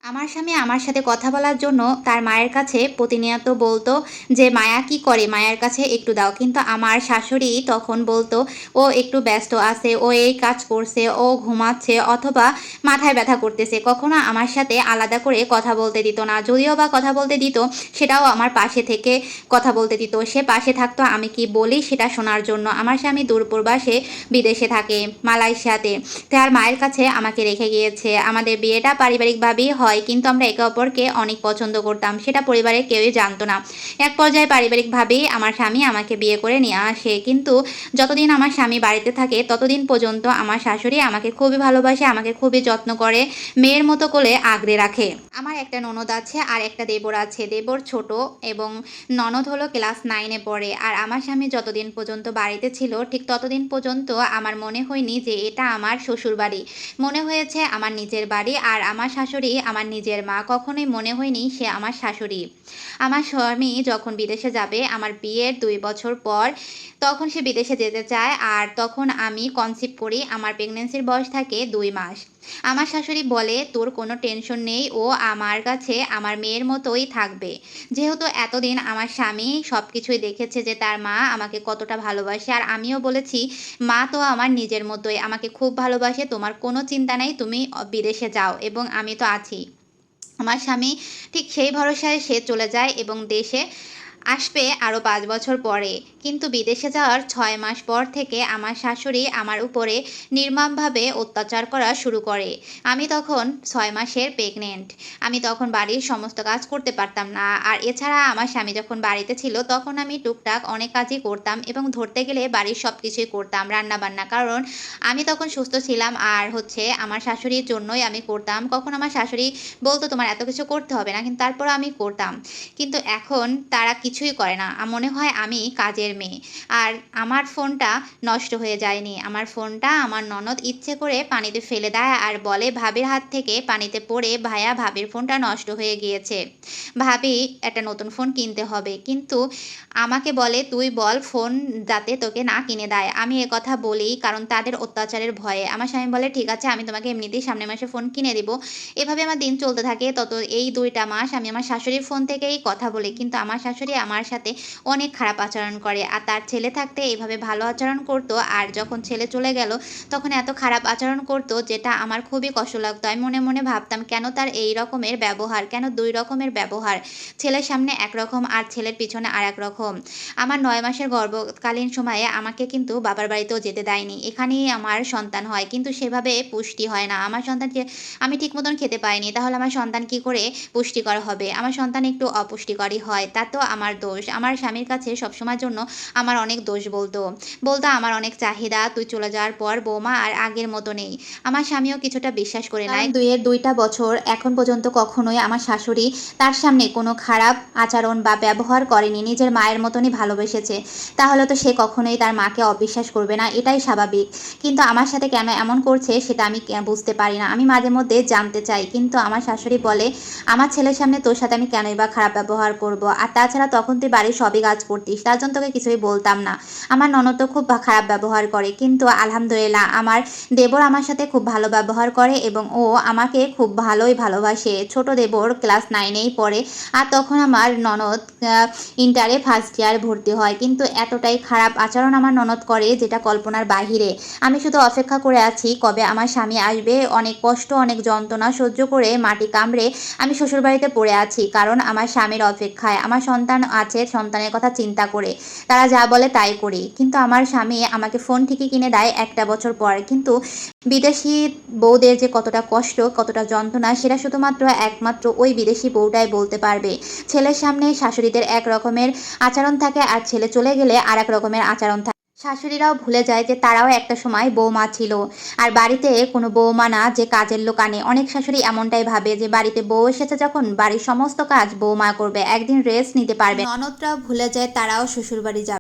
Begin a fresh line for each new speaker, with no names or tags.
আমার স্বামী আমার সাথে কথা বলার জন্য তার মায়ের কাছে প্রতিনিয়ত বলতো যে মায়া কি করে, মায়ের কাছে একটু দাও। কিন্তু আমার শাশুড়ি তখন বলতো ও একটু ব্যস্ত আছে, ও এই কাজ করছে, ও ঘুমাচ্ছে অথবা মাথায় ব্যথা করতেছে। কখনো আমার সাথে আলাদা করে কথা বলতে দিত না। যদিও বা কথা বলতে দিত, সেটাও আমার পাশে থেকে কথা বলতে দিত। সে পাশে থাকতো আমি কি বলি সেটা শোনার জন্য। আমার স্বামী দূরপ্রবাসে বিদেশে থাকে, মালয়েশিয়াতে। তার মায়ের কাছে আমাকে রেখে গিয়েছে। আমাদের বিয়েটা পারিবারিকভাবেই হয়, কিন্তু আমরা একে অপরকে অনেক পছন্দ করতাম, সেটা পরিবারের কেউই জানতো না। এক পর্যায়ে পারিবারিকভাবেই আমার স্বামী আমাকে বিয়ে করে নিয়ে আসে। কিন্তু যতদিন আমার স্বামী বাড়িতে থাকে ততদিন পর্যন্ত আমার শাশুড়ি আমাকে খুবই ভালোবাসে, আমাকে খুবই যত্ন করে, মেয়ের মতো করে আগলে রাখে। আমার একটা ননদ আছে আর একটা দেবর আছে। দেবর ছোট এবং ননদ হলো ক্লাস 9-এ পড়ে। আর আমার স্বামী যতদিন পর্যন্ত বাড়িতে ছিল ঠিক ততদিন পর্যন্ত আমার মনে হয়নি যে এটা আমার শ্বশুরবাড়ি। মনে হয়েছে আমার নিজের বাড়ি। আর আমার শাশুড়ি আমার নিজের মা। কখনোই মনে হয়নি সে আমার শাশুড়ি। আমার স্বামী যখন বিদেশে যাবে আমার বিয়ের 2 বছর পর, তখন সে বিদেশে যেতে চায়। আর তখন আমি কনসিভ করি। আমার প্রেগন্যান্সির বয়স থাকে 2 মাস। আমার শাশুড়ি বলে, "তোর কোনো টেনশন নেই। ও আমার কাছে আমার মেয়ের মতোই থাকবে।" যেহেতু এতদিন আমার স্বামী সবকিছুই দেখেছে যে তার মা আমাকে কতটা ভালোবাসে। আর আমিও বলেছি, "মা তো আমার নিজের মতোই। আমাকে খুব ভালোবাসে। তোমার কোনো চিন্তা নাই। তুমি বিদেশে যাও এবং আমি তো আছি।" আমার স্বামী ঠিক সেই ভরসায় সে চলে যায় এবং দেশে আসবে আরও 5 বছর পরে। কিন্তু বিদেশে যাওয়ার 6 মাস পর থেকে আমার শাশুড়ি আমার উপরে নির্মমভাবে অত্যাচার করা শুরু করে। আমি তখন 6 মাসের প্রেগনেন্ট। আমি তখন বাড়ির সমস্ত কাজ করতে পারতাম না। আর এছাড়া আমার স্বামী যখন বাড়িতে ছিল তখন আমি টুকটাক অনেক কাজই করতাম এবং ধরতে গেলে বাড়ির সব কিছুই করতাম, রান্নাবান্না। কারণ আমি তখন সুস্থ ছিলাম আর আমার শাশুড়ির জন্যই আমি করতাম। কখন আমার শাশুড়ি বলত, "তোমার এত কিছু করতে হবে না।" কিন্তু তারপরও আমি করতাম। কিন্তু এখন তারা কিছুই করে না। মনে হয় আমি কাজের মেয়ে। আর আমার ফোনটা নষ্ট হয়ে যায়নি। আমার ফোনটা আমার ননদ ইচ্ছে করে পানিতে ফেলে দেয় আর বলে, "ভাবির হাত থেকে পানিতে পড়ে ভাইয়া ভাবির ফোনটা নষ্ট হয়ে গিয়েছে। ভাবি একটা নতুন ফোন কিনতে হবে।" কিন্তু আমাকে বলে, "তুই বল ফোন যাতে তোকে না কিনে দেয়।" আমি একথা বলি কারণ তাদের অত্যাচারের ভয়ে। আমার স্বামী বলে, "ঠিক আছে, আমি তোমাকে এমনিতেই সামনের মাসে ফোন কিনে দিব।" এভাবে আমার দিন চলতে থাকে। এই 2টা মাস আমি আমার শাশুড়ির ফোন থেকেই কথা বলি। কিন্তু আমার শাশুড়ি আমার সাথে অনেক খারাপ আচরণ করে। আর তার ছেলে থাকতে এভাবে ভালো আচরণ করত। আর যখন ছেলে চলে গেল তখন এত খারাপ আচরণ করত যেটা আমার খুবই কষ্ট লাগতো। আমি মনে, মনে ভাবতাম কেন তার এই রকমের ব্যবহার? কেন 2 রকমের ব্যবহার? ছেলের সামনে একরকম আর ছেলের পিছনে আরেক রকম। আমার 9 মাসের গর্ভকালীন সময়ে আমাকে কিন্তু বাবার বাড়িতেও যেতে দেয়নি। এখানেই আমার সন্তান হয়। কিন্তু সেভাবে পুষ্টি হয় না। আমার সন্তানকে আমি ঠিক মতন খেতে পাইনি। তাহলে আমার সন্তান কি করে পুষ্টিকর হবে? আমার সন্তান একটু অপুষ্টিকরই হয়। তাতেও আমার দোষ। আমার স্বামীর কাছে সবসময়ের জন্য আমার অনেক দোষ বলতো। বলতো আমার অনেক চাহিদা, তুই চলে যাওয়ার পর বৌমা আর আগের মতো নেই। আমার স্বামীও কিছুটা বিশ্বাস করে নেয়। কারণ 2টা বছর এখন পর্যন্ত কখনোই আমার শাশুড়ি তার সামনে কোনো খারাপ আচরণ বা ব্যবহার করেনি। নিজের মায়ের মতনই ভালোবেসেছে। তাহলে তো সে কখনোই তার মাকে অবিশ্বাস করবে না, এটাই স্বাভাবিক। কিন্তু আমার সাথে কেন এমন করছে সেটা আমি বুঝতে পারি না। আমি মাঝে মধ্যে জানতে চাই। কিন্তু আমার শাশুড়ি বলে, "আমার ছেলের সামনে তোর সাথে আমি কেনই বা খারাপ ব্যবহার করব? আর তাছাড়া তখন তুই বাড়ির সবই কাজ করতিস। তার জন্য তোকে কিছুই বলতাম না।" আমার ননদ তো খুব খারাপ ব্যবহার করে। কিন্তু আলহামদুলিল্লাহ আমার দেবর আমার সাথে খুব ভালো ব্যবহার করে এবং ও আমাকে খুব ভালোই ভালোবাসে। ছোট দেবর ক্লাস 9-এই পড়ে। আর তখন আমার ননদ ইন্টারে ফার্স্ট ইয়ার ভর্তি হয়। কিন্তু এতটাই খারাপ আচরণ আমার ননদ করে যেটা কল্পনার বাহিরে। আমি শুধু অপেক্ষা করে আছি কবে আমার স্বামী আসবে। অনেক কষ্ট, অনেক যন্ত্রণা সহ্য করে মাটি কামড়ে আমি শ্বশুরবাড়িতে পড়ে আছি। কারণ আমার স্বামীর অপেক্ষায়। আমার সন্তান আছে, সন্তানের কথা চিন্তা করে। তারা যা বলে তাই করি। কিন্তু আমার স্বামী আমাকে ফোন ঠিকই কিনে দেয় 1টা বছর পর। কিন্তু বিদেশি বউদের যে কতটা কষ্ট, কতটা যন্ত্রণা সেটা শুধুমাত্র একমাত্র ওই বিদেশি বউটাই বলতে পারবে। ছেলের সামনে শাশুড়িদের এক রকমের আচরণ থাকে আর ছেলে চলে গেলে আরেক রকমের আচরণ থাকে। শাশুড়িরাও ভুলে যায় যে তারাও একটা সময় বৌমা ছিল। আর বাড়িতে কোনো বৌমা না যে কাজের লোক আনে। অনেক শাশুড়ি এমনটাই ভাবে যে বাড়িতে বউ এসেছে যখন বাড়ির সমস্ত কাজ বৌমা করবে, একদিন রেস্ট নিতে পারবে। ননদরাও ভুলে যায় তারাও শ্বশুরবাড়ি যাবে।